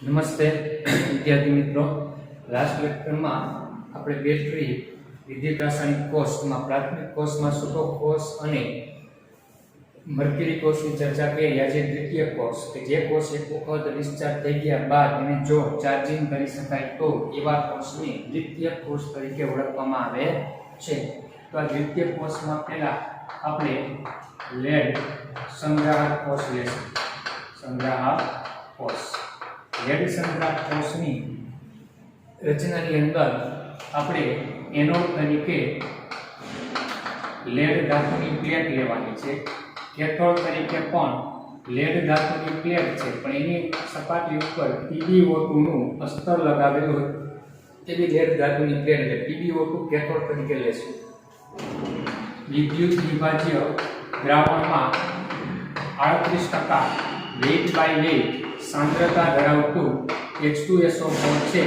નમસ્તે વિદ્યાર્થી મિત્રો, લાસ્ટ લેક્ચરમાં આપણે બેટરી વિદ્યુત રાસાયણિક કોષમાં પ્રાથમિક કોષમાં સુપર કોષ અને મર્ક્યુરી કોષની ચર્ચા કરી. આજે દ્વિતીય કોષ કે જે કોષ એક વખત ડિસ્ચાર્જ થઈ ગયા બાદ એને જો ચાર્જિંગ કરી શકાય તો એવા કોષને દ્વિતીય કોષ તરીકે ઓળખવામાં આવે છે. તો આ દ્વિતીય કોષમાં પહેલા આપણે લેડ સંગ્રાહક કોષ લેશું. સંગ્રાહક કોષ લેડ સંગ્રાહક કોષની રચનાની અંદર આપણે એનોડ તરીકે લેડ ધાતુની પ્લેટ લેવાની છે. કેથોડ તરીકે પણ લેડ ધાતુની પ્લેટ છે, પણ એની સપાટી ઉપર PbO2 નું અસ્તર લગાવેલું હોય એવી લેડ ધાતુની પ્લેટ એટલે PbO2 કેથોડ તરીકે લેશું. વિદ્યુત વિભાજ્ય દ્રાવણમાં 38% વેઇટ બાય વેઇટ સાંદ્રતા ધરાવતું H2SO4 છે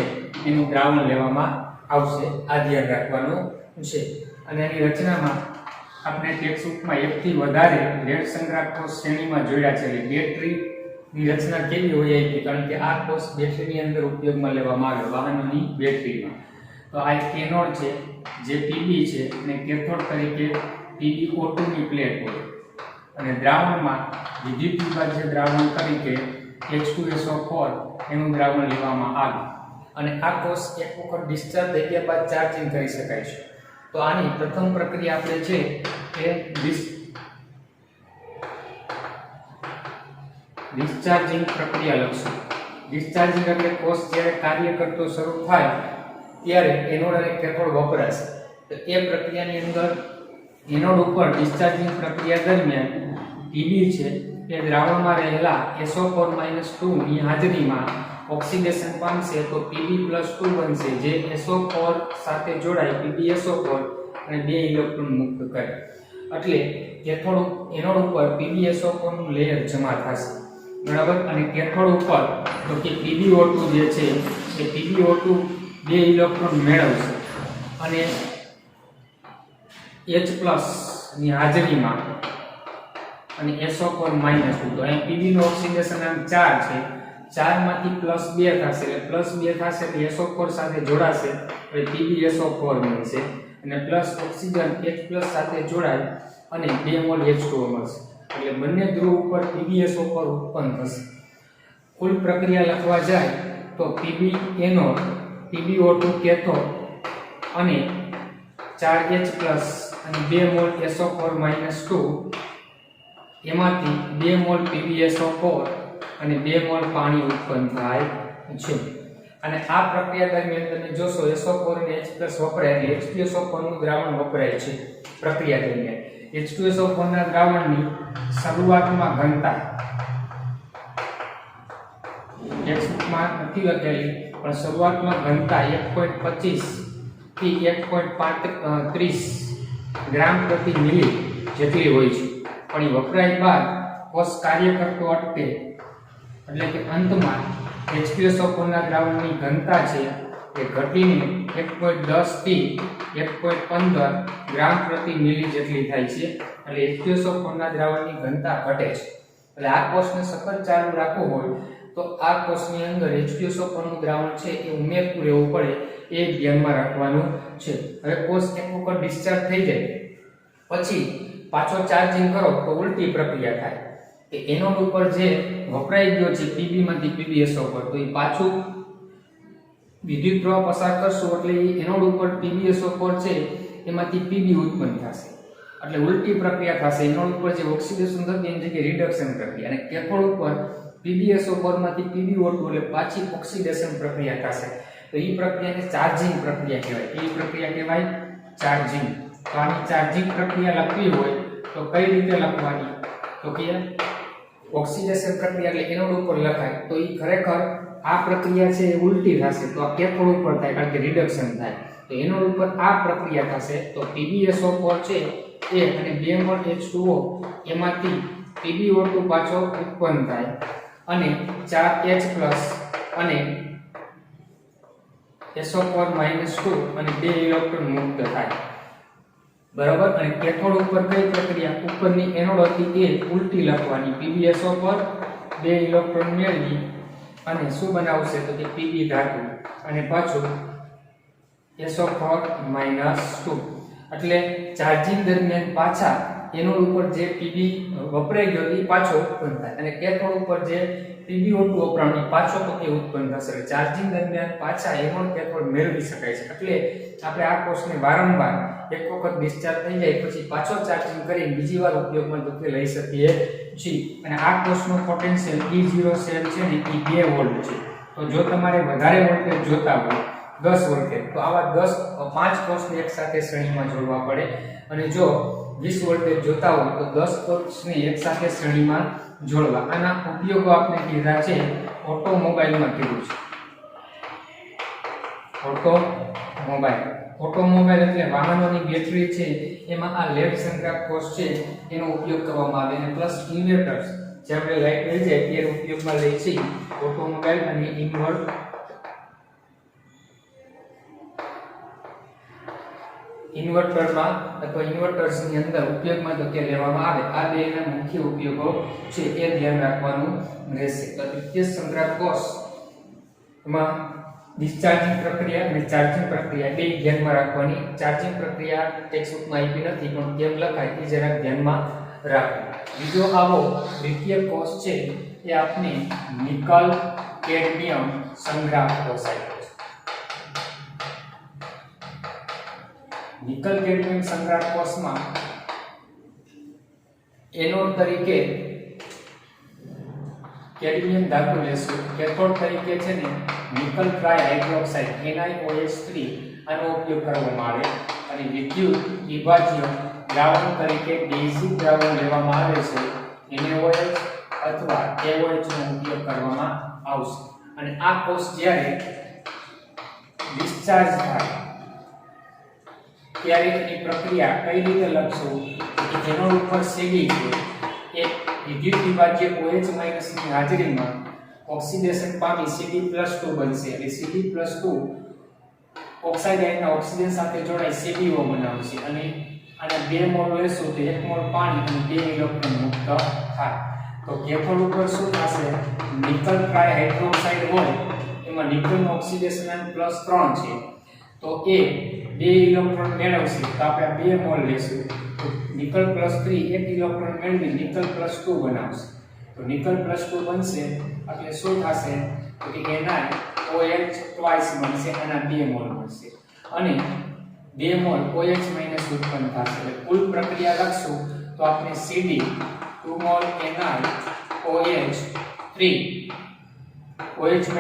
એનું દ્રાવણ લેવામાં આવશે. આ ધ્યાન રાખવાનું છે. અને એની રચનામાં આપણે ટેક્સ્ટબુકમાં એકથી વધારે લેડ સંગ્રાહક કોષ શ્રેણીમાં જોડ્યા છે. એટલે બેટરીની રચના કેવી હોય છે, કારણ કે આ કોષ બેટરીની અંદર ઉપયોગમાં લેવામાં આવે વાહનોની બેટરીમાં. તો આ એક એનોડ છે જે Pb છે અને કેથોડ તરીકે PbO2 ની પ્લેટ હોય અને દ્રાવણમાં વિદ્યુત વિભાજ્ય દ્રાવણ તરીકે H2SO4 એનું દ્રાવણ લેવામાં આવે અને આ કોષ એક વખત ડિસ્ચાર્જ થઈ ગયા બાદ ચાર્જિંગ કરી શકાય છે. તો આની પ્રથમ પ્રક્રિયા આપણે છે કે ડિસ્ચાર્જિંગ પ્રક્રિયા લખશું. ડિસ્ચાર્જિંગ એટલે કોષ જ્યારે કાર્ય કરતો શરૂ થાય ત્યારે એનોડ અને કેથોડ વપરાશે. તો એ પ્રક્રિયાની અંદર એનોડ ઉપર ડિસ્ચાર્જિંગ પ્રક્રિયા દરમિયાન Pb છે એ દ્રાવણમાં રહેલા SO4-2 ની હાજરીમાં ઓક્સિડેશન પામશે તો Pb+2 બનશે, જે SO4 સાથે જોડાય PbSO4 અને 2 ઇલેક્ટ્રોન મુક્ત કરે. એટલે કેથોડ એનોડ ઉપર PbSO4 નું લેયર જમા થશે, બરાબર. અને કેથોડ ઉપર તો કે PbO2 જે છે એ PbO2 2 ઇલેક્ટ્રોન મેળવશે અને H+ ની હાજરીમાં અને SO4-2. તો અહીં Pb નો ઓક્સિડેશન આમ 4 છે, 4 માંથી +2 થશે એટલે +2 થશે એટલે SO4 સાથે જોડાશે એટલે PbSO4 બનશે અને પ્લસ ઓક્સિજન H+ સાથે જોડાય અને 2 મોલ H2O મળશે. એટલે બંને ધ્રુવ ઉપર PbSO4 ઉત્પન્ન થશે. કુલ પ્રક્રિયા લખવા જાય તો Pb એનોડ, PbO2 કેથોડ અને 4H+ અને 2 મોલ SO4-2 એમાંથી 2 મોલ PbSO4 અને 2 મોલ પાણી ઉત્પન્ન થાય છે. અને આ પ્રક્રિયા દરમિયાન તમે જોશો SO4 અને H+ વપરાય એટલે H2SO4 નું દ્રાવણ વપરાય છે પ્રક્રિયા દરમિયાન. H2SO4 ના દ્રાવણની શરૂઆતમાં ઘનતા ટેક્સ્ટબુકમાં નથી લખેલી, પણ શરૂઆતમાં ઘનતા 1.25 થી 1.35 ગ્રામ પ્રતિ મિલી જેટલી હોય છે. પણ એ વપરાય બાદ કોષ કાર્ય કરતો અટકે એટલે કે અંતમાં H2SO4 ના દ્રાવણની ઘનતા છે એ ઘટીને 1.10 થી 1.15 ગ્રામ પ્રતિ મિલી જેટલી થાય છે. એટલે H2SO4 ના દ્રાવણની ઘનતા ઘટે છે. એટલે આ કોષને સતત ચાલુ રાખવું હોય તો આ કોષની અંદર H2SO4 નું દ્રાવણ છે એ ઉમેરતું રહેવું પડે, એ ધ્યાનમાં રાખવાનું છે. હવે કોષ એક વખત ડિસ્ચાર્જ થઈ જાય પછી પાછો ચાર્જિંગ કરો તો ઉલટી પ્રક્રિયા થાય. કે એનોડ ઉપર જે વપરાઈ ગયો છે Pb માંથી PbSO4 તો એ પાછું વિદ્યુત પ્રવાહ પસાર કરશું એટલે એનોડ ઉપર PbSO4 છે એમાંથી Pb ઉત્પન્ન થશે. એટલે ઉલટી પ્રક્રિયા થશે. એનોડ ઉપર જે ઓક્સિડેશન થતી એની જગ્યાએ રિડક્શન પ્રક્રિયા અને કેથોડ ઉપર PbSO4 માંથી PbO2 એટલે પાછી ઓક્સિડેશન પ્રક્રિયા થશે. તો એ પ્રક્રિયાને ચાર્જિંગ પ્રક્રિયા કહેવાય. એ પ્રક્રિયા કહેવાય ચાર્જિંગ. તો આની ચાર્જિંગ પ્રક્રિયા લખવી હોય તો કઈ રીતે લખવાની? તો કે ઓક્સિડેશન પ્રક્રિયા એટલે એનોડ ઉપર લખાય તો એ ખરેખર આ પ્રક્રિયા છે એ ઉલટી થશે. તો આ કેથોડ ઉપર થાય કારણ કે રિડક્શન થાય. તો એનોડ ઉપર આ પ્રક્રિયા થશે તો PbSO4 છે એ અને 2 મોલ H2O એમાંથી PbO2 પાછો ઉત્પન્ન થાય અને 4H+ અને SO4-2 અને 2 ઇલેક્ટ્રોન મુક્ત થાય, બરાબર. અને કેથોડ ઉપર કઈ પ્રક્રિયા? ઉપરની એનોડ હતી એ ઉલટી લખવાની. PbSO4 2 ઇલેક્ટ્રોન મેળવી અને શું બનાવશે તો કે Pb ધાતુ અને પાછું SO4 -2 એટલે ચાર્જિંગ દરમિયાન પાછા એનોડ ઉપર જે Pb વપરાઈ ગયો એ પાછો ઉત્પન્ન થાય અને કેથોડ ઉપર જે PbO2 વપરાણો એ પાછો તો કે ઉત્પન્ન થશે. ચાર્જિંગ દરમિયાન પાછા એનોડ કેથોડ મેળવી શકાય છે. એટલે આપણે આ કોષને વારંવાર એક વખત ડિસ્ચાર્જ થઈ જાય પછી પાછો ચાર્જિંગ કરીને બીજી વાર ઉપયોગમાં તો કે લઈ શકીએ છીએ. અને આ કોષનો પોટેન્શિયલ E0 સેલ છે ને એ 2 વોલ્ટ છે. તો જો તમારે વધારે વોલ્ટેજ જોતા હોય 10 વોલ્ટેજ તો આવા 5 કોષને એકસાથે શ્રેણીમાં જોડવા પડે અને જો 20 વોલ્ટેજ જોતા હોય તો 10 કોષને એકસાથે શ્રેણીમાં જોડવા. આના ઉપયોગો આપણે કીધા છે ઓટોમોબાઈલમાં કીધું છે. ઓટોમોબાઈલ એટલે વાહનોની બેટરી છે એમાં આ લેડ સંગ્રાહક કોષ છે એનો ઉપયોગ કરવામાં આવે અને પ્લસ ઇન્વર્ટર્સ જે આપણે લાઈટ લઈ જાય એ ઉપયોગમાં લઈ છે ઓટોમોબાઈલ અને ઇન્વર્ટરમાં અથવા ઇન્વર્ટર્સની અંદર ઉપયોગમાં તો કે લેવામાં આવે. આ બેના મુખ્ય ઉપયોગો છે એ ધ્યાન રાખવાનું રહેશે. તો દ્વિતીય સંગ્રાહક કોષ માં ડિસ્ચાર્જિંગ પ્રક્રિયા અને ચાર્જિંગ પ્રક્રિયા બે ધ્યાનમાં રાખવાની. ચાર્જિંગ પ્રક્રિયા ટેક્સ્ટબુકમાં આપી નથી પણ કેમ લખાય એ જરાક ધ્યાનમાં રાખો. બીજો આવો દ્વિતીય કોષ છે એ આપણે નિકલ કેડમિયમ સંગ્રાહક કોષ આપ્યો છે. નિકલ કેડમિયમ સંગ્રાહક કોષમાં એનોડ તરીકે કેડમિયમ ધાતુ લેશું. કેથોડ તરીકે છે ને નિકલ ટ્રાઇહાઇડ્રોક્સાઇડ NiOH3 આનો ઉપયોગ કરવામાં આવે અને વિદ્યુત વિભાજ્ય દ્રાવણ તરીકે બેઝિક દ્રાવણ લેવામાં આવે છે NaOH અથવા KOH નો ઉપયોગ કરવામાં આવશે. અને આ કોષ જ્યારે ડિસ્ચાર્જ થાય ત્યારે એની પ્રક્રિયા કઈ રીતે લખશું કે એનોડ ઉપર Cd છે એ વિદ્યુત વિભાજ્ય OH- ની હાજરીમાં ઓક્સિડેશન પામી Cd+2 બનશે અને Cd+2 ઓક્સાઇડ આયનના ઓક્સિજન સાથે જોડાઈ CdO બનાવશે અને આને 2 મોલ લેશું તો 1 મોલ પાણી અને 2 ઇલેક્ટ્રોન મુક્ત થાય. તો કેથોડ ઉપર શું થશે નિકલ ટ્રાઇહાઇડ્રોક્સાઇડ હોય એમાં નિકલનું ઓક્સિડેશન આયન +3 છે તો એ 2 ઇલેક્ટ્રોન મેળવશે તો આપણે 2 મોલ લેશું તો નિકલ +3 1 ઇલેક્ટ્રોન મેળવી નિકલ +2 બનાવશે. તો નિકલ +2 બનશે એટલે શું થશે તો કે NiOH ટ્વાઇસ બનશે અને 2 મોલ મળશે અને 2 મોલ OH- ઉત્પન્ન થશે. એટલે કુલ પ્રક્રિયા લખશું તો આપણે Cd 2 મોલ NiOH 3 OH-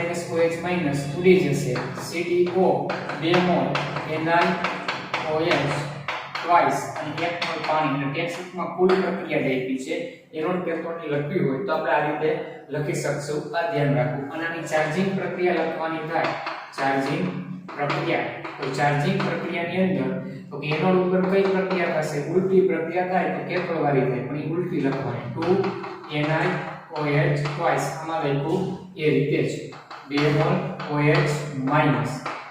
ઉડી જશે CdO 2 મોલ NiOH ટ્વાઇસ અને 1 મોલ પાણી. એટલે ટેક્સ્ટબુકમાં કુલ પ્રક્રિયા આપી છે એનોડ કેથોડની લખવી હોય તો આપણે આ રીતે લખી શકશું. આ ધ્યાન રાખવું. અને આની ચાર્જિંગ પ્રક્રિયા લખવાની થાય ચાર્જિંગ પ્રક્રિયા. તો ચાર્જિંગ પ્રક્રિયાની અંદર તો કે એનોડ ઉપર કઈ પ્રક્રિયા થશે ઉલટી પ્રક્રિયા થાય તો કેથોડ વાળી થાય પણ એ ઉલટી લખવાની 2 NiOH ટ્વાઇસ આમાં લખ્યું એ રીતે છે 2 મોલ OH-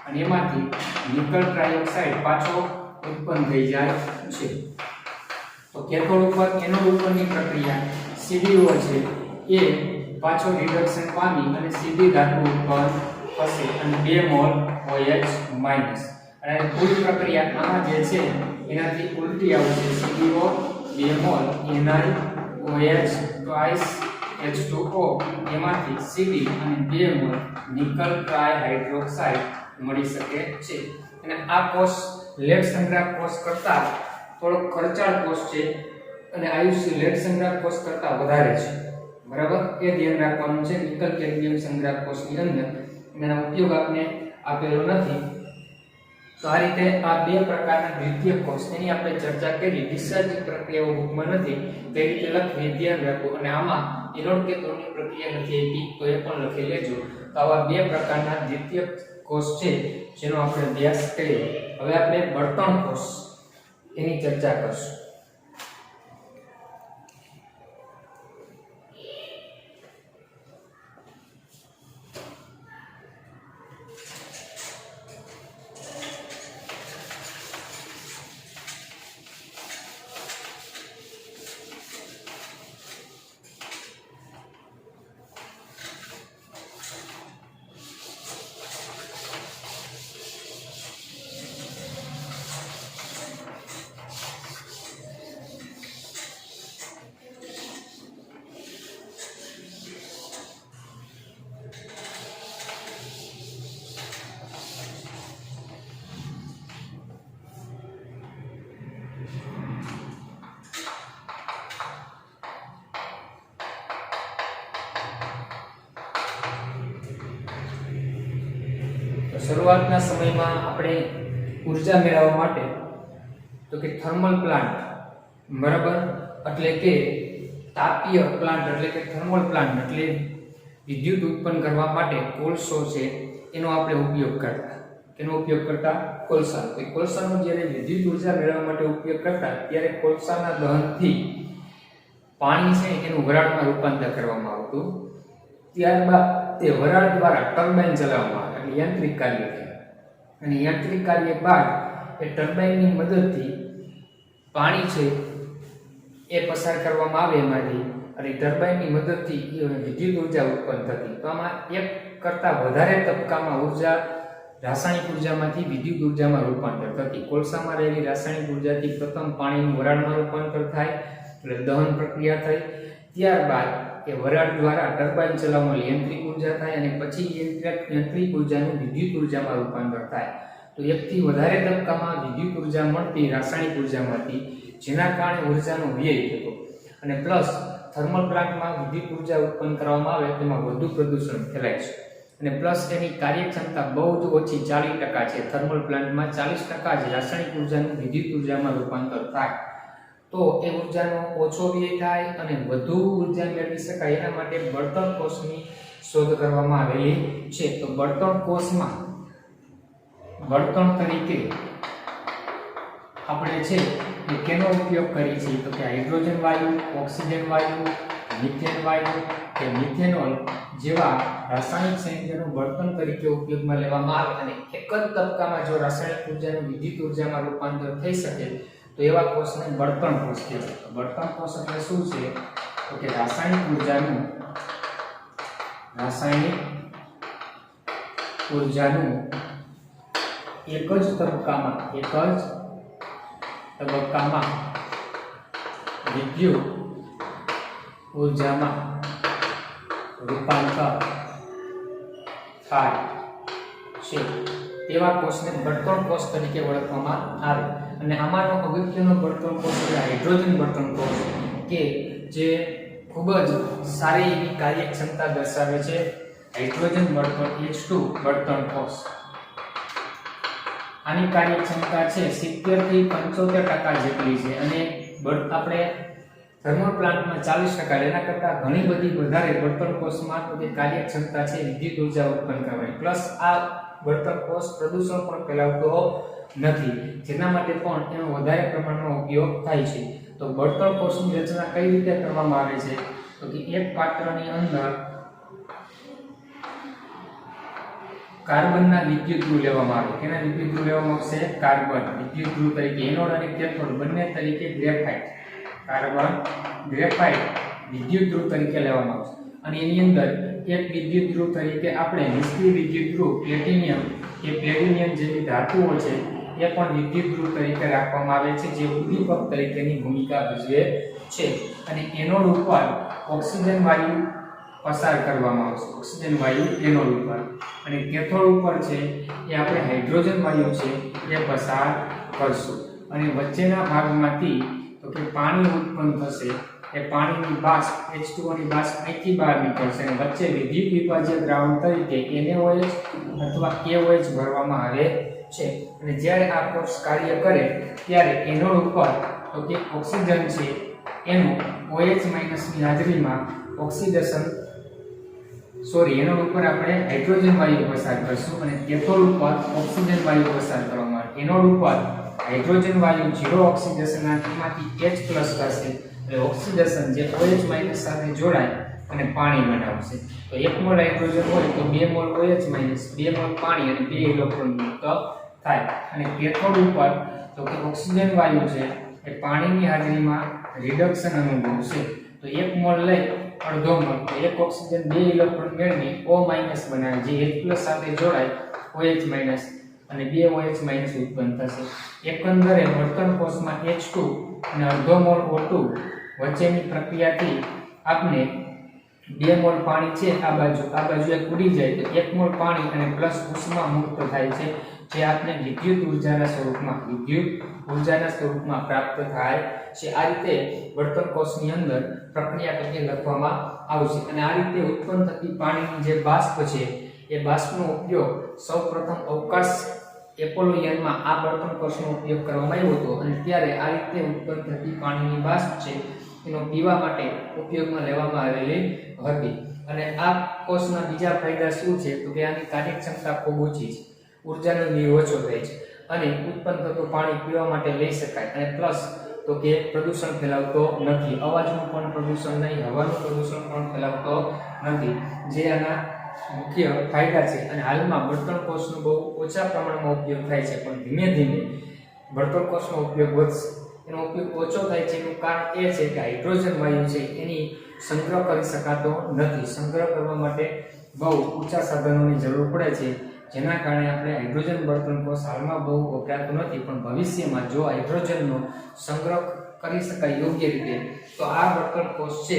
અને એમાંથી નિકલ ટ્રાઇઓક્સાઇડ પાછો ઉત્પન્ન થઈ જાય છે. તો કેથોડ ઉપર એનોડ ઉપરની પ્રક્રિયા CdO છે એ પાછો રિડક્શન પામી અને સીધી ધાતુ ઉત્પન્ન થશે અને 2 મોલ OH- અને કુલ પ્રક્રિયા આમાં જે છે એનાથી ઉલટી આવશે CdO 2 mall NiOH twice H2O એમાંથી Cd અને 2 મોલ નિકલ ટ્રાઇહાઇડ્રોક્સાઇડ મળી શકે છે. અને આ કોષ લેડ સંગ્રાહક કોષ કરતા થોડો ખર્ચાળ કોષ છે અને આયુષ્ય લેડ સંગ્રાહક કોષ કરતા વધારે છે. બરાબર એ ધ્યાન રાખવાનું છે. નિકલ કેડમિયમ સંગ્રાહક કોષની અંદર એનો ઉપયોગ આપણે આપેલો નથી. તો આ રીતે આ બે પ્રકારના દ્વિતીય કોષ એની આપણે ચર્ચા કરી. ડિસ્ચાર્જિંગ પ્રક્રિયાઓ બુકમાં નથી તે રીતે લખવી ધ્યાન રાખવું. અને આમાં એનોડ કેથોડની પ્રક્રિયા નથી આપી તો એ પણ લખી લેજો. તો આવા બે પ્રકારના દ્વિતીય કોષ છે જેનો આપણે અભ્યાસ કરીએ. હવે આપણે બળતણ કોષ એની ચર્ચા કરશું. શરૂઆતના સમયમાં આપણે ઉર્જા મેળવવા માટે તો કે થર્મલ પ્લાન્ટ, બરાબર, એટલે કે તાપીય પ્લાન્ટ એટલે કે થર્મલ પ્લાન્ટ એટલે વિદ્યુત ઉત્પન્ન કરવા માટે કોલસો છે એનો આપણે ઉપયોગ કરતા. એનો ઉપયોગ કરતા કોલસા. તો કોલસાનો જ્યારે વિદ્યુત ઉર્જા મેળવવા માટે ઉપયોગ કરતા ત્યારે કોલસાના દહનથી પાણી છે એનું વરાળમાં રૂપાંતર કરવામાં આવતું. ત્યારબાદ તે વરાળ દ્વારા ટર્બાઇન ચલાવવામાં આવે એટલે યાંત્રિક કાર્ય થાય. અને યાંત્રિક કાર્ય બાદ એ ટર્બાઇનની મદદથી પાણી છે એ પસાર કરવામાં આવે એમાંથી, અને ટર્બાઇનની મદદથી વિદ્યુત ઉર્જા ઉત્પન્ન થતી. તો આમાં એક કરતાં વધારે તબક્કામાં ઉર્જા રાસાયણિક ઉર્જામાંથી વિદ્યુત ઉર્જામાં રૂપાંતર થતી. કોલસામાં રહેલી રાસાયણિક ઉર્જાથી પ્રથમ પાણીનું વરાળમાં રૂપાંતર થાય એટલે દહન પ્રક્રિયા થઈ. ત્યારબાદ એ વરાળ દ્વારા ટર્બાઇન ચલાવવામાં યાંત્રિક ઉર્જા થાય અને પછી યાંત્રિક ઉર્જાનું વિદ્યુત ઉર્જામાં રૂપાંતર થાય. તો એકથી વધારે તબક્કામાં વિદ્યુત ઉર્જા મળતી રાસાયણિક ઉર્જામાંથી, જેના કારણે ઉર્જાનો વ્યય થતો. અને પ્લસ થર્મલ પ્લાન્ટમાં વિદ્યુત ઉર્જા ઉત્પન્ન કરવામાં આવે તેમાં વધુ પ્રદૂષણ ફેલાય છે. અને પ્લસ એની કાર્યક્ષમતા બહુ જ ઓછી 40% છે. થર્મલ પ્લાન્ટમાં 40% જ રાસાયણિક ઉર્જાનું વિદ્યુત ઉર્જામાં રૂપાંતર થાય. તો એ ઉર્જાનો ઓછો વ્યય થાય અને વધુ ઉર્જા મેળવી શકાય એના માટે બળતણ કોષની શોધ કરવામાં આવેલી છે. તો બળતણ કોષમાં બળતણ તરીકે આપણે છે એ કેનો ઉપયોગ કરીએ છીએ તો કે હાઇડ્રોજન વાયુ, ઓક્સિજન વાયુ, મિથેન વાયુ કે મિથેનોલ જેવા રાસાયણિક સંયોજનો બળતણ તરીકે ઉપયોગમાં લેવામાં આવે. અને એક જ તબક્કામાં જો રાસાયણિક ઉર્જાનું વિદ્યુત ઉર્જામાં રૂપાંતર થઈ શકે તો એવા કોષને બળતણ કોષ કહેવાય. બળતણ કોષ એટલે શું છે તો કે રાસાયણિક ઉર્જાનું એક જ તબક્કામાં વિદ્યુત ઉર્જામાં રૂપાંતર થાય છે તેવા કોષને બળતણ કોષ તરીકે ઓળખવામાં આવે. અને આમાંનો અગત્યનો બળતણ કોષ એટલે હાઇડ્રોજન બળતણ કોષ કે જે ખૂબ જ સારી એવી કાર્યક્ષમતા દર્શાવે છે. હાઇડ્રોજન બળતણ H2 બળતણ કોષ, આની કાર્યક્ષમતા છે 70 થી 75% જેટલી છે. અને આપણે થર્મલ પ્લાન્ટમાં 40%, એના કરતાં ઘણી બધી વધારે બળતણ કોષમાં તો કાર્યક્ષમતા છે વિદ્યુત ઉર્જા ઉત્પન્ન કરવાની. પ્લસ આ બળતણ કોષ પ્રદૂષણ પણ ફેલાવતો નથી, જેના માટે પણ એનો વધારે પ્રમાણમાં ઉપયોગ થાય છે. તો બળતણ કોષની રચના કઈ રીતે કરવામાં આવે છે તો કે એક પાત્રની અંદર કાર્બનના વિદ્યુત ધ્રુવ લેવામાં આવે. કેના વિદ્યુત ધ્રુવ લેવામાં આવશે? કાર્બન વિદ્યુત ધ્રુવ તરીકે. એનોડ અને કેથોડ બંને તરીકે ગ્રેફાઇટ, કાર્બન ગ્રેફાઇટ વિદ્યુત ધ્રુવ તરીકે લેવામાં આવશે. અને એની અંદર એક વિદ્યુત ધ્રુવ તરીકે આપણે નિષ્ક્રિય વિદ્યુત ધ્રુવ પ્લેટિનિયમ કે પ્લેટિનિયમ જેવી ધાતુઓ છે એ પણ વિદ્યુત ધ્રુવ તરીકે રાખવામાં આવે છે, જે ઉદ્દીપક તરીકેની ભૂમિકા ભજવે છે. અને એનોડ ઉપર ઓક્સિજન વાયુ પસાર કરવામાં આવશે, ઓક્સિજન વાયુ એનોડ ઉપર. અને કેથોડ ઉપર છે એ આપણે હાઇડ્રોજન વાયુ છે એ પસાર કરશું. અને વચ્ચેના ભાગમાંથી તો કે પાણી ઉત્પન્ન થશે. એ પાણીની બાષ્પ H2O ની બાષ્પ અહીંથી બહાર નીકળશે અને વચ્ચે વિદ્યુત વિભાજ્ય દ્રાવણ તરીકે NaOH અથવા KOH ભરવામાં આવે છે. અને જ્યારે આ કોષ કાર્ય કરે ત્યારે એનોડ ઉપર તો કે ઓક્સિજન છે એનું OH- ની હાજરીમાં એનોડ ઉપર આપણે હાઇડ્રોજન વાયુ પસાર કરશું અને કેથોડ ઉપર ઓક્સિજન વાયુ પસાર કરવામાં આવે. એનોડ ઉપર હાઇડ્રોજન વાયુ 0 ઓક્સિડેશન માંથી H+ થશે એટલે ઓક્સિડેશન જે OH- સાથે જોડાય અને પાણી બનાવશે. તો 1 મોલ હાઇડ્રોજન હોય તો 2 મોલ OH- 2 મોલ પાણી અને 2 ઇલેક્ટ્રોન મુક્ત થાય. અને કેથોડ ઉપર તો કે ઓક્સિજન વાયુ છે એ પાણીની હાજરીમાં રિડક્શન અનુભવશે. તો 1 મોલ લઈ અડધો મોલ તો 1 ઓક્સિજન 2 ઇલેક્ટ્રોન મેળવી O- બનાવે જે H+ સાથે જોડાય OH- અને 2 OH- ઉત્પન્ન થશે. એકંદરે બળતણ કોષમાં H2 અને અડધો મોલ O2 વચ્ચેની પ્રક્રિયાથી આપણે 2 મોલ પાણી છે આ બાજુ એક ઉડી જાય તો 1 મોલ પાણી અને પ્લસ ઉષ્મા મુક્ત થાય છે, જે આપણે વિદ્યુત ઉર્જાના સ્વરૂપમાં પ્રાપ્ત થાય છે. આ રીતે બળતણ કોષની અંદર પ્રક્રિયા કરીને લખવામાં આવશે. અને આ રીતે ઉત્પન્ન થતી પાણીની જે બાષ્પ છે એ બાષ્પનો ઉપયોગ સૌપ્રથમ અવકાશ એપોલોયનમાં આ બળતણ કોષનો ઉપયોગ કરવામાં આવ્યો હતો અને ત્યારે આ રીતે ઉત્પન્ન થતી પાણીની બાષ્પ છે એનો પીવા માટે ઉપયોગમાં લેવામાં આવેલી હતી. અને આ કોષના બીજા ફાયદા શું છે તો કે આની કાર્યક્ષમતા ખૂબ ઓછી છે, ઉર્જાનો વ્યય ઓછો થાય છે અને ઉત્પન્ન થતું પાણી પીવા માટે લઈ શકાય અને પ્લસ તો કે પ્રદૂષણ ફેલાવતો નથી, અવાજનું પણ પ્રદૂષણ નહીં, હવાનું પ્રદૂષણ પણ ફેલાવતો નથી, જે આના મુખ્ય ફાયદા છે. અને હાલમાં બળતણ કોષનો બહુ ઓછા પ્રમાણમાં ઉપયોગ થાય છે, પણ ધીમે ધીમે બળતણ કોષનો ઉપયોગ વધશે. એનો ઉપયોગ ઓછો થાય છે એનું કારણ એ છે કે હાઇડ્રોજન વાયુ છે એની સંગ્રહ કરી શકાતો નથી. સંગ્રહ કરવા માટે બહુ ઊંચા સાધનોની જરૂર પડે છે, જેના કારણે આપણે હાઇડ્રોજન બળતણ કોષ હાલમાં બહુ વપરાતું નથી, પણ ભવિષ્યમાં જો હાઇડ્રોજનનો સંગ્રહ કરી શકાય યોગ્ય રીતે તો આ બળતણ કોષ છે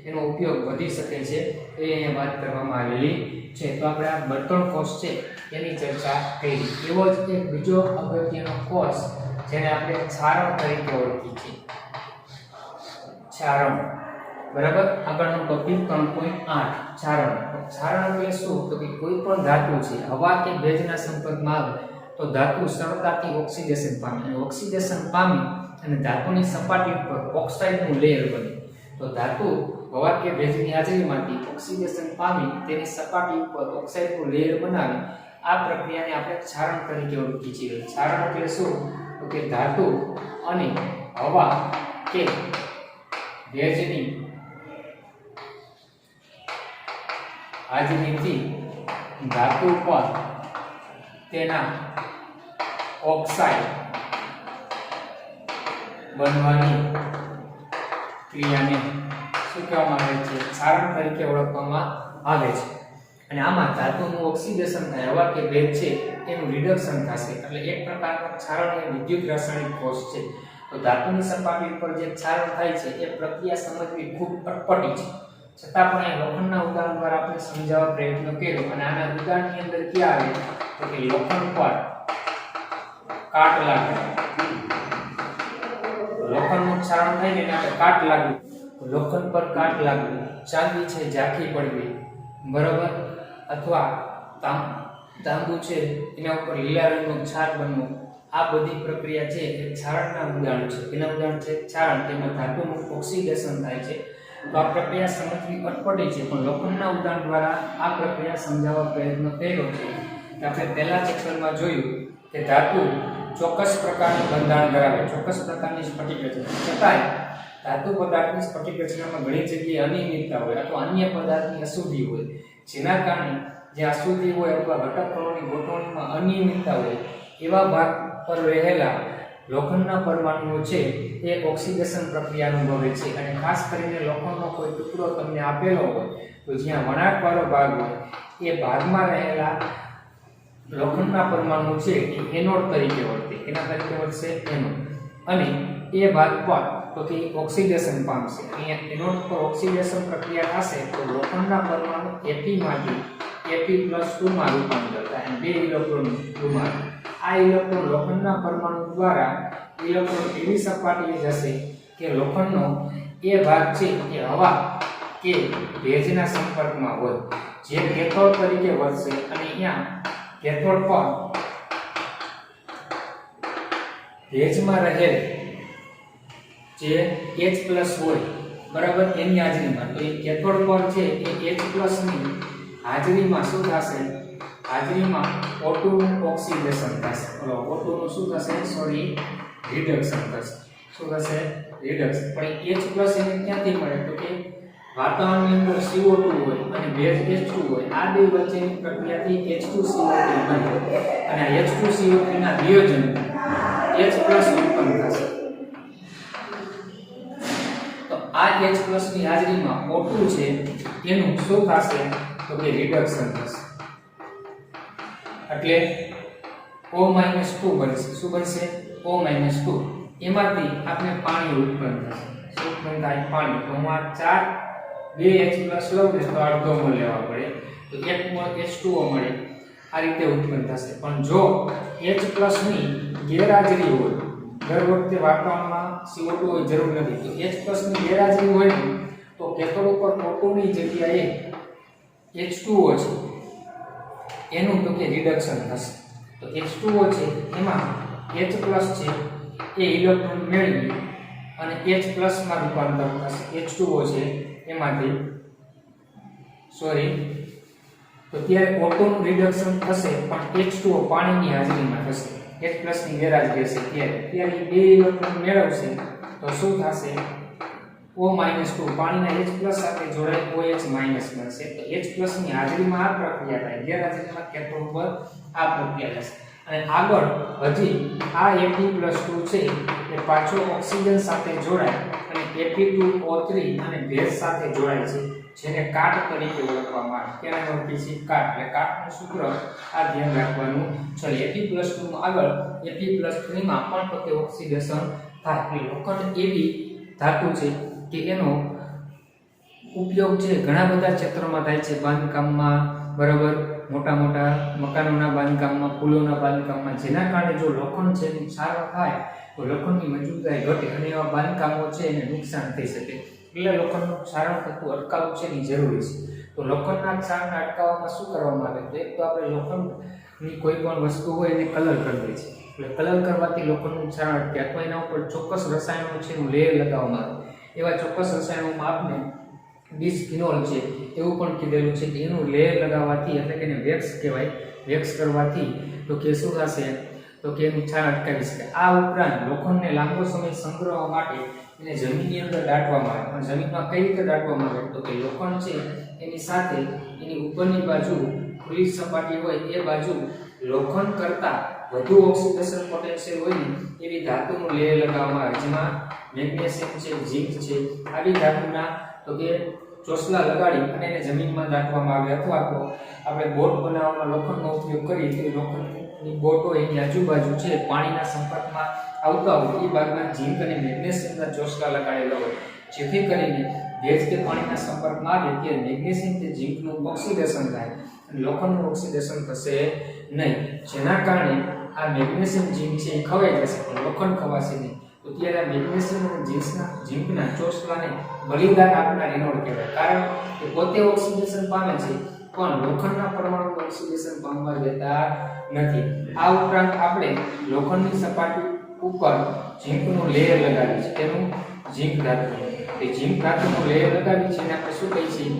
એનો ઉપયોગ વધી શકે છે, એ અહીંયા વાત કરવામાં આવેલી છે. તો આપણે આ બળતણ કોષ છે એની ચર્ચા કરી. એવો જ એક બીજો અગત્યનો કોષ જેને આપણે છારણ તરીકે ઓળખીએ છીએ, છારણ. બરાબર, આગળનો ટોપિક 3.8 છારણ. છારણ એટલે શું તો કે કોઈ પણ ધાતુ છે હવા કે ભેજના સંપર્કમાં આવે તો ધાતુ સરળતાથી ઓક્સિડેશન પામે અને ઓક્સિડેશન પામી અને ધાતુની સપાટી પર ઓક્સાઇડનું લેયર બને. તો ધાતુ હવા કે ભેજની હાજરીમાંથી ઓક્સિડેશન પામી તેની સપાટી પર ઓક્સાઇડનું લેયર બનાવે, આ પ્રક્રિયાને આપણે છારણ તરીકે ઓળખીએ છીએ. છારણ એટલે શું તો કે ધાતુ અને હવા કે ભેજની હાજરીથી ધાતુ પર તેના ઓક્સાઇડ બનવાની ક્રિયાને શું કહેવામાં આવે છે? છારણ તરીકે ઓળખવામાં આવે છે. અને આમાં ધાતુનું ઓક્સિડેશન થાય, હવા કે ભેજ છે એનું રિડક્શન થશે, એટલે એક પ્રકારનું છારણ એ વિદ્યુત રાસાયણિક કોષ છે. તો ધાતુની સપાટી પર જે છારણ થાય છે એ પ્રક્રિયા સમજવી ખૂબ અટપટી છે, છતાં પણ એ લોખંડના ઉદાહરણ દ્વારા આપણે સમજાવવા પ્રયત્ન કર્યો. અને આના ઉદાહરણની અંદર ક્યાં આવે તો કે લોખંડ પર કાટ લાગે, લોખંડનું છારણ થાય ને એટલે કાટ લાગવું, લોખંડ પર કાટ લાગવું, ચાંદી છે ઝાંખી પડવી, બરાબર, અથવા તાંબુ છે એના ઉપર લીલા રંગનું છાર બનવું, આ બધી પ્રક્રિયા છે એ છારણના ઉદાહરણ છે. એના ઉદાહરણ છે છારણ, તેમાં ધાતુનું ઓક્સિડેશન થાય છે. તો આ પ્રક્રિયા સમજવી અટપટી છે, પણ લોખંડના ઉદાહરણ દ્વારા આ પ્રક્રિયા સમજાવવા પ્રયત્ન કર્યો છે. આપણે પહેલા ચેપ્ટરમાં જોયું કે ધાતુ ચોક્કસ પ્રકારનું બંધારણ ધરાવે, ચોક્કસ પ્રકારની સ્ફટિક રચના, છતાંય ધાતુ પદાર્થની સ્ફટિક રચનામાં ઘણી જગ્યાએ અનિયમિતતા હોય અથવા અન્ય પદાર્થની અશુદ્ધિ હોય, જેના કારણે જે અશુદ્ધિ હોય અથવા ઘટકોની ગોઠવણીમાં અનિયમિતતા હોય એવા ભાગ પર રહેલા લોખંડના પરમાણુઓ છે એ ઓક્સિડેશન પ્રક્રિયા અનુભવે છે. અને ખાસ કરીને લોખંડનો કોઈ ટુકડો તમને આપેલો હોય તો જ્યાં વળાંકવાળો ભાગ હોય એ ભાગમાં રહેલા લોખંડના પરમાણુ છે એ એનોડ તરીકે વર્તે, એના તરીકે વર્તશે એનોડ, અને એ ભાગ પર તો કે ઓક્સિડેશન પામશે. અહીંયા એનોડ પર ઓક્સિડેશન પ્રક્રિયા થશે તો લોખંડના પરમાણુ Fe Fe+2 માં રૂપાંતર થાય અને 2 ઇલેક્ટ્રોન ગુમાવે. આ ઇલેક્ટ્રોન લોખંડના પરમાણુ દ્વારા ઇલેક્ટ્રોન એવી સપાટીએ જશે કે લોખંડનો એ ભાગ છે એ હવા કે ભેજના સંપર્કમાં હોય, જે કેથોડ તરીકે વર્તશે. અને અહીંયા કેથોડ પર ભેજમાં રહેલ જે H+ હોય, બરાબર, એની હાજરીમાં, તો એ કેથોડ પર છે એ H+ ની હાજરીમાં શું થશે? હાજરીમાં O2 નું ઓક્સિડેશન થશે. O2 નું શું થશે? સોરી, રિડક્શન થશે. શું થશે? રિડક્શન. પણ H+ એને ક્યાંથી મળે તો કે વાતાવરણની અંદર CO2 હોય અને ભેજ H2 હોય, આ બે વચ્ચેની પ્રક્રિયાથી H2CO3 બને અને આ H2CO3 ના વિયોજન H+ ઉત્પન્ન થશે. તો આ H+ ની હાજરીમાં O2 છે એનું શું થશે તો કે રિડક્શન થશે, એટલે O-2 બનશે. શું બનશે? O-2. એમાંથી આપણે પાણી ઉત્પન્ન થશે. શું ઉત્પન્ન થાય? પાણી. તો હું આ 2 H+ લઉં ને તો અડધો મોલ લેવા પડે, તો 1 મોલ H2O મળે, આ રીતે ઉત્પન્ન થશે. પણ જો H+ ની ગેરહાજરી હોય, દર વખતે વાતાવરણમાં CO2 હોય જરૂર નથી, તો H+ ની ગેરહાજરી હોય ને તો કેથોડ ઉપર O2 ની જગ્યાએ H2O છે એનું તો કે રિડક્શન થશે. તો H2O છે એમાં H+ છે એ ઇલેક્ટ્રોન મેળવી અને H+ માં રૂપાંતર થશે. H2O છે એમાંથી તો ત્યારે O2 નું રિડક્શન થશે પણ H2O પાણીની હાજરીમાં થશે. H+ ની ગેરહાજરી હશે ત્યારે બે ઇલેક્ટ્રોન મેળવશે તો શું થશે? O-2 પાણીના H+ સાથે જોડાઈ OH- બનશે. તો H+ ની હાજરીમાં આ પ્રક્રિયા થાય, ગેરહાજરીમાં કેથોડ પર આ પ્રક્રિયા થશે. અને આગળ હજી આ Fe+2 છે એ પાછો ઓક્સિજન સાથે જોડાય અને Fe2O3 અને ભેજ સાથે જોડાય છે, જેને કાટ તરીકે ઓળખવામાં આવે. કેને ઓળખી છે? કાટ. એટલે કાટનું સૂત્ર આ ધ્યાન રાખવાનું છે. Fe+2 નું આગળ Fe+3 માં પણ તો કે ઓક્સિડેશન થાય. એટલે લોખંડ એવી ધાતુ છે કે એનો ઉપયોગ છે ઘણા બધા ક્ષેત્રોમાં થાય છે. બાંધકામમાં, બરાબર, મોટા મોટા મકાનોના બાંધકામમાં, પુલોના બાંધકામમાં, જેના કારણે જો લોખંડ છે એની ક્ષારણ થાય તો લોખંડની મજબૂતાઈ ઘટે અને એવા બાંધકામો છે એને નુકસાન થઈ શકે. એટલે લોખંડનું ક્ષારણ થતું અટકાવવું છે એની જરૂરી છે. તો લોખંડના ક્ષારણને અટકાવવામાં શું કરવામાં આવે? તો એક તો આપણે લોખંડની કોઈ પણ વસ્તુ હોય એને કલર કરી દે છે. એટલે કલર કરવાથી લોખંડનું ક્ષારણ અટકે. અથવા એના ઉપર ચોક્કસ રસાયણો છે એનું લેયર લગાવવામાં આવે. એવા ચોક્કસ રસાયણોમાં આપણે બિસ્ફિનોલ છે એવું પણ કીધેલું છે કે એનું લેયર લગાવવાથી, એટલે કે એને વેક્સ કહેવાય, વેક્સ કરવાથી તો કે શું થશે? તો કે એનું ક્ષારણ અટકાવી શકાય. આ ઉપરાંત લોખંડને લાંબો સમય સંગ્રહવા માટે એને જમીનની અંદર દાટવામાં આવે. પણ જમીનમાં કઈ રીતે દાટવામાં આવે? તો કે લોખંડ છે એની સાથે એની ઉપરની બાજુ ખુલ્લી સપાટી હોય એ બાજુ લોખંડ કરતાં વધુ ઓક્સિડેશન પોટેન્શિયલ હોય ને એવી ધાતુનું લેયર લગાવવામાં આવે, જેમાં મેગ્નેશિયમ છે, ઝિંક છે, આવી ધાતુના તો કે ચોસલા લગાડી અને એને જમીનમાં દાટવામાં આવે. અથવા તો આપણે બોટ બનાવવામાં લોખંડનો ઉપયોગ કરીએ તો લોખંડની બોટો એની આજુબાજુ છે પાણીના સંપર્કમાં આવતા હોય એ ભાગમાં ઝિંક અને મેગ્નેશિયમના ચોસલા લગાડેલા હોય, જેથી કરીને ભેજ કે પાણીના સંપર્કમાં આવે ત્યારે મેગ્નેશિયમ કે ઝિંકનું ઓક્સિડેશન થાય અને લોખંડનું ઓક્સિડેશન થશે નહીં. જેના કારણે આ મેગ્નેશિયમ ઝિંક છે એ ખવાઈ જશે પણ લોખંડ ખવાશે નહીં. તો ત્યારે આ મેગ્નેશિયમ અને ઝિંકના ચોસલાને બલિદાન આપનાર એનોડ કહેવાય. કારણ કે પોતે ઓક્સિડેશન પામે છે પણ લોખંડના પરમાણુ ઓક્સિડેશન પામવા દેતા નથી. આ ઉપરાંત આપણે લોખંડની સપાટી ઉપર ઝિંકનું લેયર લગાવી છે, તેનું ઝિંક ધાતુ. એ ઝિંક ધાતુનું લેયર લગાવી છે અને આપણે શું કહીએ છીએ?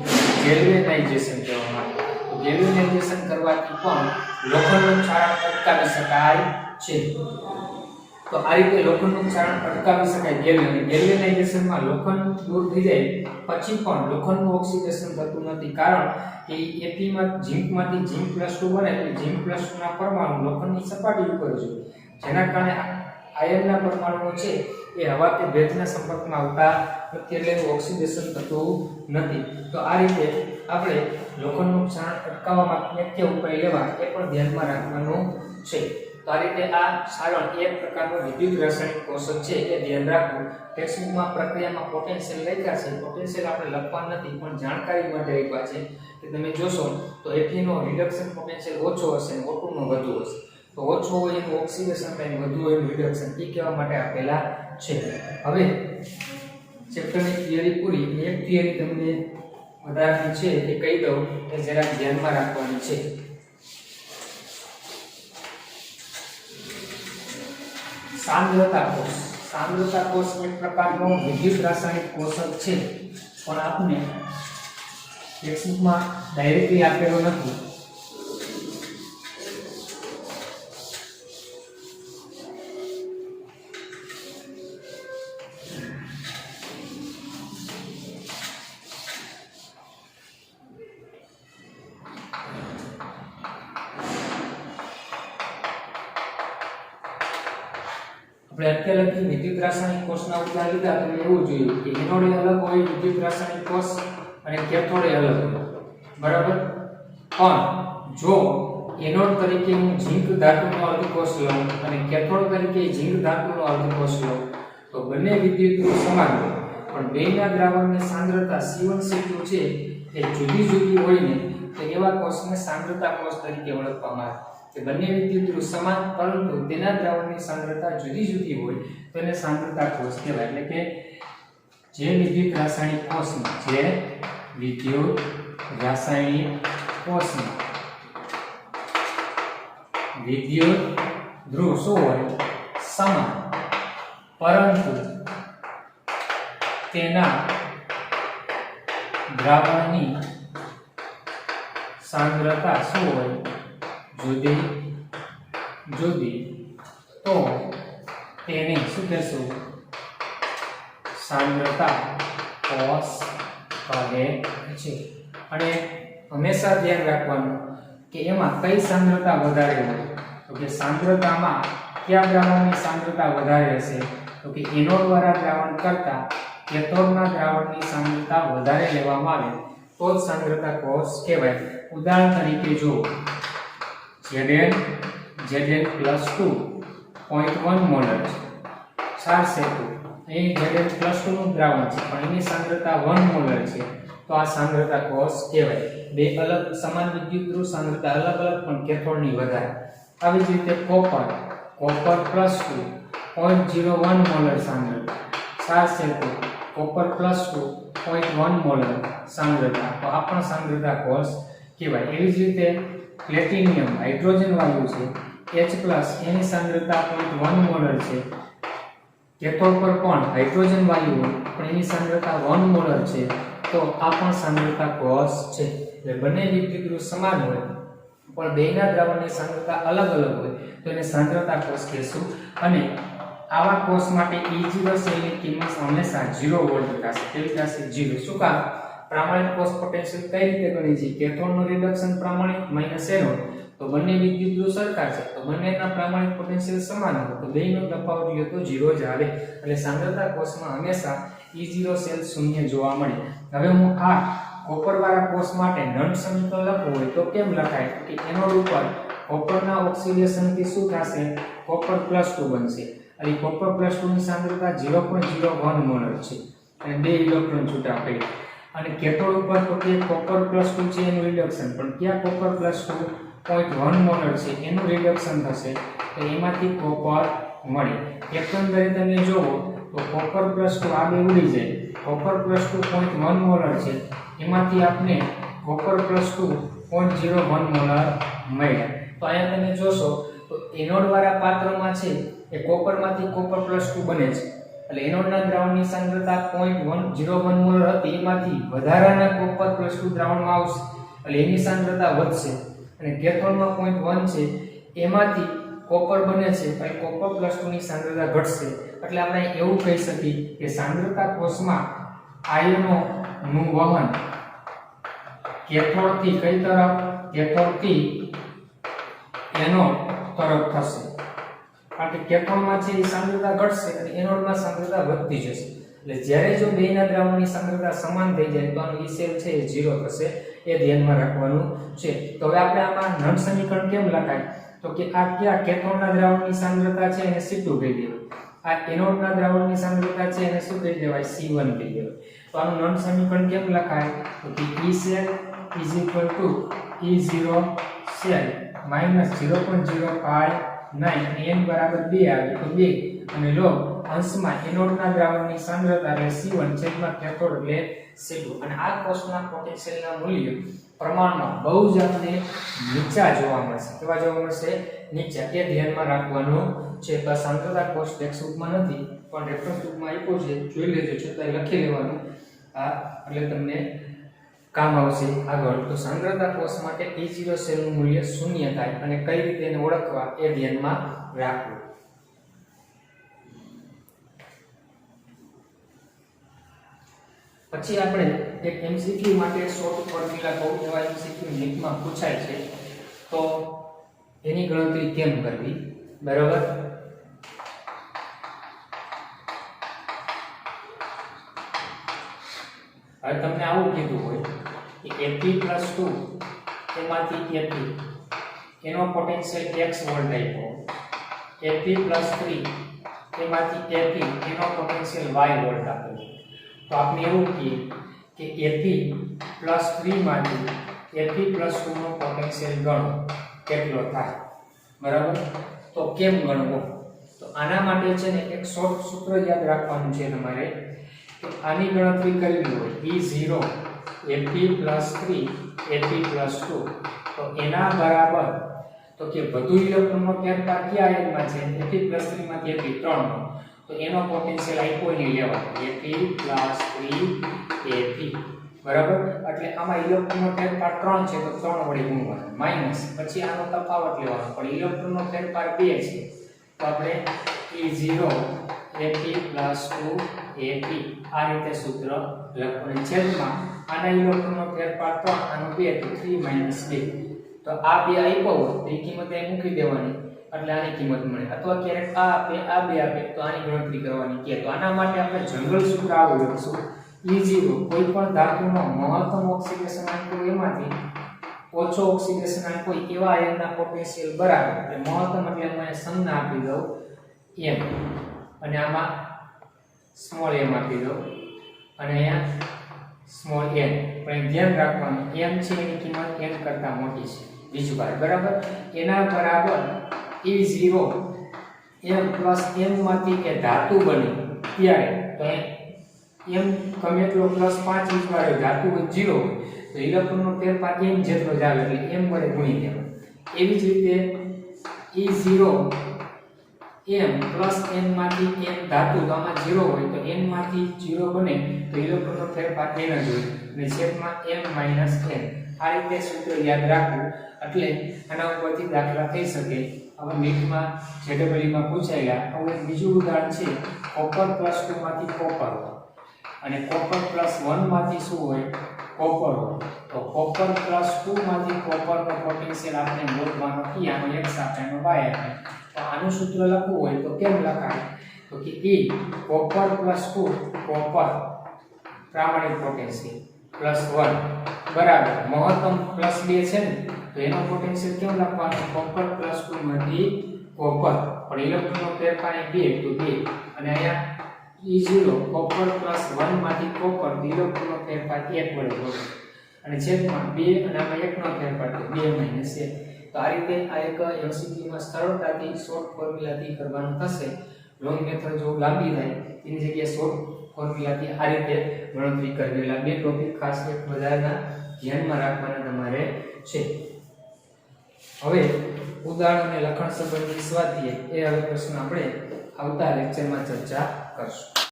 ગેલ્વેનાઇઝેશન કહેવામાં આવે. તો ગેલ્વેનાઇઝેશન કરવાથી પણ લોખંડનું ક્ષારણ અટકાવી શકાય છે. તો આ રીતે લોખંડનું ક્ષારણ અટકાવી શકાય. ગેલ્વેનાઇઝેશનમાં લોખંડ દૂર થઈ જાય પછી પણ લોખંડનું ઓક્સિડેશન થતું નથી, કારણ કે Feમાં ઝિંકમાંથી Zinc+2 બને એટલે Zinc+2 ના પરમાણુ લોખંડની સપાટી ઉપર છે, જેના કારણે આયનના પરમાણુઓ છે એ હવા કે ભેજના સંપર્કમાં આવતા નથી, એટલે ઓક્સિડેશન થતું નથી. તો આ રીતે આપણે લોખંડનું ક્ષારણ અટકાવવા માટે કયા ઉપાય લેવા એ પણ ધ્યાનમાં રાખવાનું છે. તો આ રીતે આ ક્ષારણ એક પ્રકારનો વિદ્યુત રાસાયણિક કોષક છે એ ધ્યાન રાખવું. ટેક્સ્ટબુકમાં પ્રક્રિયામાં પોટેન્શિયલ લખ્યા છે, પોટેન્શિયલ આપણે લખવા નથી પણ જાણકારી માટે લખ્યા છે કે તમે જોશો તો Fe નો રિડક્શન પોટેન્શિયલ ઓછો હશે અને O2 નો વધુ હશે. તો ઓછો હોય એનું ઓક્સિડેશન થાય, વધુ હોય એનું રિડક્શન, એ કહેવા માટે આપેલા છે. હવે ચેપ્ટરની થિયરી પૂરી. એક થિયરી તમને વધારાની છે એ કહી દઉં, એ જરા ધ્યાનમાં રાખવાની છે. સાંદ્રતા કોષ. સાંદ્રતા કોષ એક પ્રકારનો વિદ્યુત રાસાયણિક કોષક છે, પણ આપને ટેક્સ્ટબુકમાં ડાયરેક્ટલી આપેલો નથી. આપણે અત્યારે લગી વિદ્યુત રાસાયણિક કોષના ઉદાહરણ લીધા તો એવું જોયું કે એનોડ અલગ હોય વિદ્યુત રાસાયણિક કોષ અને કેથોડ અલગ હોય, બરાબર. પણ જો એનોડ તરીકે હું ઝિંક ધાતુનો અર્ધકોષ લઉં અને કેથોડ તરીકે ઝિંક ધાતુનો અર્ધકોષ લઉં તો બંને વિદ્યુત ધ્રુવ સમાન હોય, પણ બેના દ્રાવણની સાંદ્રતા C1C2 છે એ જુદી જુદી હોય ને તો એવા કોષને સાંદ્રતા કોષ તરીકે ઓળખવામાં આવે. કે બંને વિદ્યુત ધ્રુવ સમાન પરંતુ તેના દ્રાવણની સાંદ્રતા જુદી જુદી હોય તો એને સાંદ્રતા કોષ કહેવાય. એટલે કે જે વિદ્યુત રાસાયણિક કોષમાં વિદ્યુત ધ્રુવ શું હોય સમાન, પરંતુ તેના દ્રાવણની સાંદ્રતા શું હોય જુદી જુદી, તો તેને શું કહેશું સાંદ્રતા કોષ કહે છે. અને હંમેશા ધ્યાન રાખવાનું કે એમાં કઈ સાંદ્રતા વધારે હોય, તો કે સાંદ્રતામાં કયા દ્રાવણની સાંદ્રતા વધારે હશે, તો કે એનોડ વાળા દ્રાવણ કરતા કેથોડના દ્રાવણની સાંદ્રતા વધારે લેવામાં આવે તો જ સાંદ્રતા કોષ કહેવાય. ઉદાહરણ તરીકે જુઓ Zn Zn+2 0.1 મોલર છે, ક્ષાર સેતુ અહીં Zn+2 નું દ્રાવણ છે પણ એની સાંદ્રતા 1 મોલર છે, તો આ સાંદ્રતા કોષ કહેવાય. બે અલગ સમાન વિદ્યુત ધ્રુવ સાંદ્રતા અલગ અલગ પણ કેથોડની વધારે. આવી જ રીતે કોપર +2 0.01 મોલર સાંદ્રતા, ક્ષાર સેતુ કોપર+2 0.1 મોલર સાંદ્રતા, તો આ પણ સાંદ્રતા કોષ કહેવાય. એવી જ રીતે પ્લેટિનિયમ હાઇડ્રોજન વાયુ છે H+ એની સાંદ્રતા 0.1 મોલર છે. કેથોડ પર પણ હાઇડ્રોજન વાયુ હોય પણ એની સાંદ્રતા 1 મોલર છે, તો આ પણ સાંદ્રતા કોષ છે. એટલે બંને વિદ્યુત ધ્રુવ સમાન હોય પણ બેના દ્રાવણની સાંદ્રતા અલગ અલગ હોય તો એને સાંદ્રતા કોષ કહેશું. અને આવા કોષ માટે E0 સેલની કિંમત હંમેશા 0 વોલ્ટ થશે. કેવી થશે? 0. શું કામ? પ્રામાણિક કોષ પોટેન્શિયલ કઈ રીતે ગણી છે? કેથોડનું રિડક્શન પ્રામાણિક માઈનસ એનોડ, તો બંને વિદ્યુત ધ્રુવ સરખા છે તો બંનેના પ્રામાણિક પોટેન્શિયલ સમાન હોય તો બેયનો તફાવત લ્યો તો 0 જ આવે. એટલે સાંદ્રતા કોષમાં હંમેશા E0 સેલ શૂન્ય જોવા મળે. હવે હું આ કોપર વાળા કોષ માટે નળ સમીકરણ લખવું હોય તો કેમ લખાય કે એનોડ ઉપર કોપરના ઓક્સિડેશન થી શું થશે? કોપર+2 બનશે. અને કોપર+2 ની સાંદ્રતા 0.01 મોલર છે અને 2 ઇલેક્ટ્રોન છૂટા પડ્યા. અને કેથોડ ઉપર તો કે કોપર+2 છે એનું રિડક્શન, પણ ક્યાં કોપર+2 0.1 મોલર છે એનું રિડક્શન થશે તો એમાંથી કોપર મળે. એકંદરે તમે જોવો તો કોપર+2 આ બે ઉડી જાય, કોપર+2 0.1 મોલર છે એમાંથી આપણે કોપર+2 0.01 મોલર મળ્યા. તો અહીંયા તમે જોશો તો એનોડ વાળા પાત્રમાં છે એ કોપરમાંથી કોપર+2 બને છે, એટલે એનોડના દ્રાવણની સાંદ્રતા 0.101 મોલર હતી એમાંથી વધારાના કોપર+2 દ્રાવણમાં આવશે એટલે એની સાંદ્રતા વધશે. અને કેથોડમાં 0.1 છે એમાંથી કોપર બને છે પછી કોપર+2 ની સાંદ્રતા ઘટશે. એટલે આપણે એવું કહી શકીએ કે સાંદ્રતા કોષમાં આયનોનું વહન કેથોડથી કઈ તરફ? કેથોડથી એનોડ તરફ થશે. કારણ કે કેથોડમાં છે એ સાંદ્રતા ઘટશે અને એનોડમાં સાંદ્રતા વધતી જશે. એટલે જ્યારે જો બેના દ્રાવણની સાંદ્રતા સમાન થઈ જાય તો આનો E સેલ છે એ 0 થશે. એ ધ્યાનમાં રાખવાનું છે. તો હવે આપણે આમાં નળ સમીકરણ કેમ લખાય? તો કે આ કયા કેથોડના દ્રાવણની સાંદ્રતા છે એને C2 કહી દેવાય, આ એનોડના દ્રાવણની સાંદ્રતા છે એને શું કહી દેવાય? C1 કહી દેવાય. તો આનું નળ સમીકરણ કેમ લખાય? તો કે E સેલ E0 સેલ -0.059 અને n બરાબર 2 આવે તો 2 અને log અંશમાં એનોડના દ્રાવણની સાંદ્રતા એટલે C1 છેદમાં કેથોડ એટલે C2. અને આ કોષના પોટેન્શિયલના મૂલ્ય પ્રમાણમાં બહુ જ આપણને નીચા જોવા મળશે. કેવા જોવા મળશે? નીચા. એ ધ્યાનમાં રાખવાનું છે. તો સાંદ્રતા કોષ ટેક્સ્ટબુકમાં નથી પણ રેફરન્સ બુકમાં આપ્યો છે, જોઈ લેજો, છતાંય લખી લેવાનું આ એટલે તમને કામ આવશે આગળ. તો સાંદ્રતા કોષ માટે E0 સેલનું મૂલ્ય 0 થાય અને કઈ રીતે એને ઓળખવા એ ધ્યાનમાં રાખવું. પછી આપણે એક MCQ માટે શોર્ટ ફોર્મ્યુલા કહું, એવા MCQ નીટમાં પૂછાય છે તો એની ગણતરી કેમ કરવી? બરાબર. હવે તમને આવું કીધું હોય કે Fe+2 એમાંથી Fe એનો પોટેન્શિયલ x વોલ્ટ આપ્યો, Fe+3 એમાંથી Fe એનો પોટેન્શિયલ y વોલ્ટ આપ્યો. તો આપણે એવું કહીએ કે Fe+3 માંથી Fe+2 નો પોટેન્શિયલ ગણો કેટલો થાય. બરાબર. તો કેમ ગણવો? તો આના માટે છે ને એક શોર્ટ સૂત્ર યાદ રાખવાનું છે તમારે કે આની ગણતરી કરવી હોય E0 Fe+3 Fe+2 તો એના બરાબર, તો કે વધુ ઇલેક્ટ્રોનનો ફેરફાર કયા આયનમાં છે Fe+3 માંથી Fe3 માં, તો એનો પોટેન્શિયલ આપ્યો નહીં લેવાનો Fe+3 Fe, બરાબર. એટલે આમાં ઇલેક્ટ્રોનનો ફેરફાર 3 છે તો 3 વડે ગુણવાનો, માઈનસ પછી આનો તફાવત લેવાનો, પણ ઇલેક્ટ્રોનનો ફેરફાર 2 છે તો આપણે E0 Fe+2 Fe આ રીતે સૂત્ર લખવાનું. છેદમાં આના ઇલેક્ટ્રોનનો ફેરફાર 3, આનો 2 તો 3 - 2, તો આ બે આપ્યો હોય તો એ કિંમત અહીં મૂકી દેવાની એટલે આની કિંમત મળે, અથવા ક્યારેક આ બે આપે તો આની ગણતરી કરવાની કે. તો આના માટે આપણે જનરલ સૂત્ર આવું લખશું E0 કોઈ પણ ધાતુનો મહત્તમ ઓક્સિડેશન આંક હોય એમાંથી ઓછો ઓક્સિડેશન આંક હોય એવા આયનના પોટેન્શિયલ બરાબર, એટલે મહત્તમ એટલે હું અહીંયા સંજ્ઞા આપી દઉં m, અને આમાં સ્મોલ m આપી દઉં, અને અહીંયા સ્મોલ n. પણ ધ્યાન રાખવાનું m છે એની કિંમત n કરતા મોટી છે બીજું ભાગ, બરાબર. એના બરાબર E0 m + m માંથી એ ધાતુ બની ત્યારે તો m ગમે એટલો +5 વાળો ધાતુ 0 હોય તો ઇલેક્ટ્રોનનો ફેરફાર m જેટલો જ આવે એટલે m વડે ગુણી દેવાનો. એવી જ રીતે E0 m + n માંથી n ધાતુ તો આમાં 0 હોય તો n માંથી 0 બને તો ઇલેક્ટ્રોનનો ફેરફાર n જ હોય અને છેદમાં m - n. આ રીતે સૂત્ર યાદ રાખવું એટલે આના ઉપરથી દાખલા થઈ શકે. હવે નીટમાં JEE માં પૂછાયેલા. હવે બીજું ઉદાહરણ છે કોપર +2 માંથી કોપર અને કોપર +1 માંથી શું હોય કોપર હોય. તો કોપર +2 માંથી કોપરનો પોટેન્શિયલ આપણે શોધવાનો છે. આનો x આપે આનો y આપે. તો આનું સૂત્ર લખવું હોય તો કેમ લખાય તો કે E કોપર +2 કોપર પ્રામાણિક પોટેન્શિયલ +1 બરાબર મહત્તમ +2 છે ને તો એનો પોટેન્શિયલ કેમ લખવાનો કોપર +2 માંથી કોપર, પણ ઇલેક્ટ્રોનનો ફેરફાર 2 તો 2, અને અહીંયા E0 કોપર +1 માંથી કોપર ઇલેક્ટ્રોનનો ફેરફાર 1 વડે ગોઠવો, અને છેદમાં 2 અને આમાં 1 નો ફેરફાર તો 2 - 1. તો આ રીતે આ એક MCQ માં સરળતાથી શોર્ટ ફોર્મ્યુલાથી કરવાનું થશે. લોંગ મેથડ જો લાંબી થાય તેની જગ્યાએ શોર્ટ ફોર્મ્યુલાથી આ રીતે ગણતરી કરવી. એટલે બે ટોપિક ખાસ એક બધાના ધ્યાનમાં રાખવાના તમારે છે. હવે ઉદાહરણ અને લખાણ સંબંધિત સ્વાધ્યાય એ હવે પ્રશ્ન આપણે આવતા લેક્ચરમાં ચર્ચા કરશું.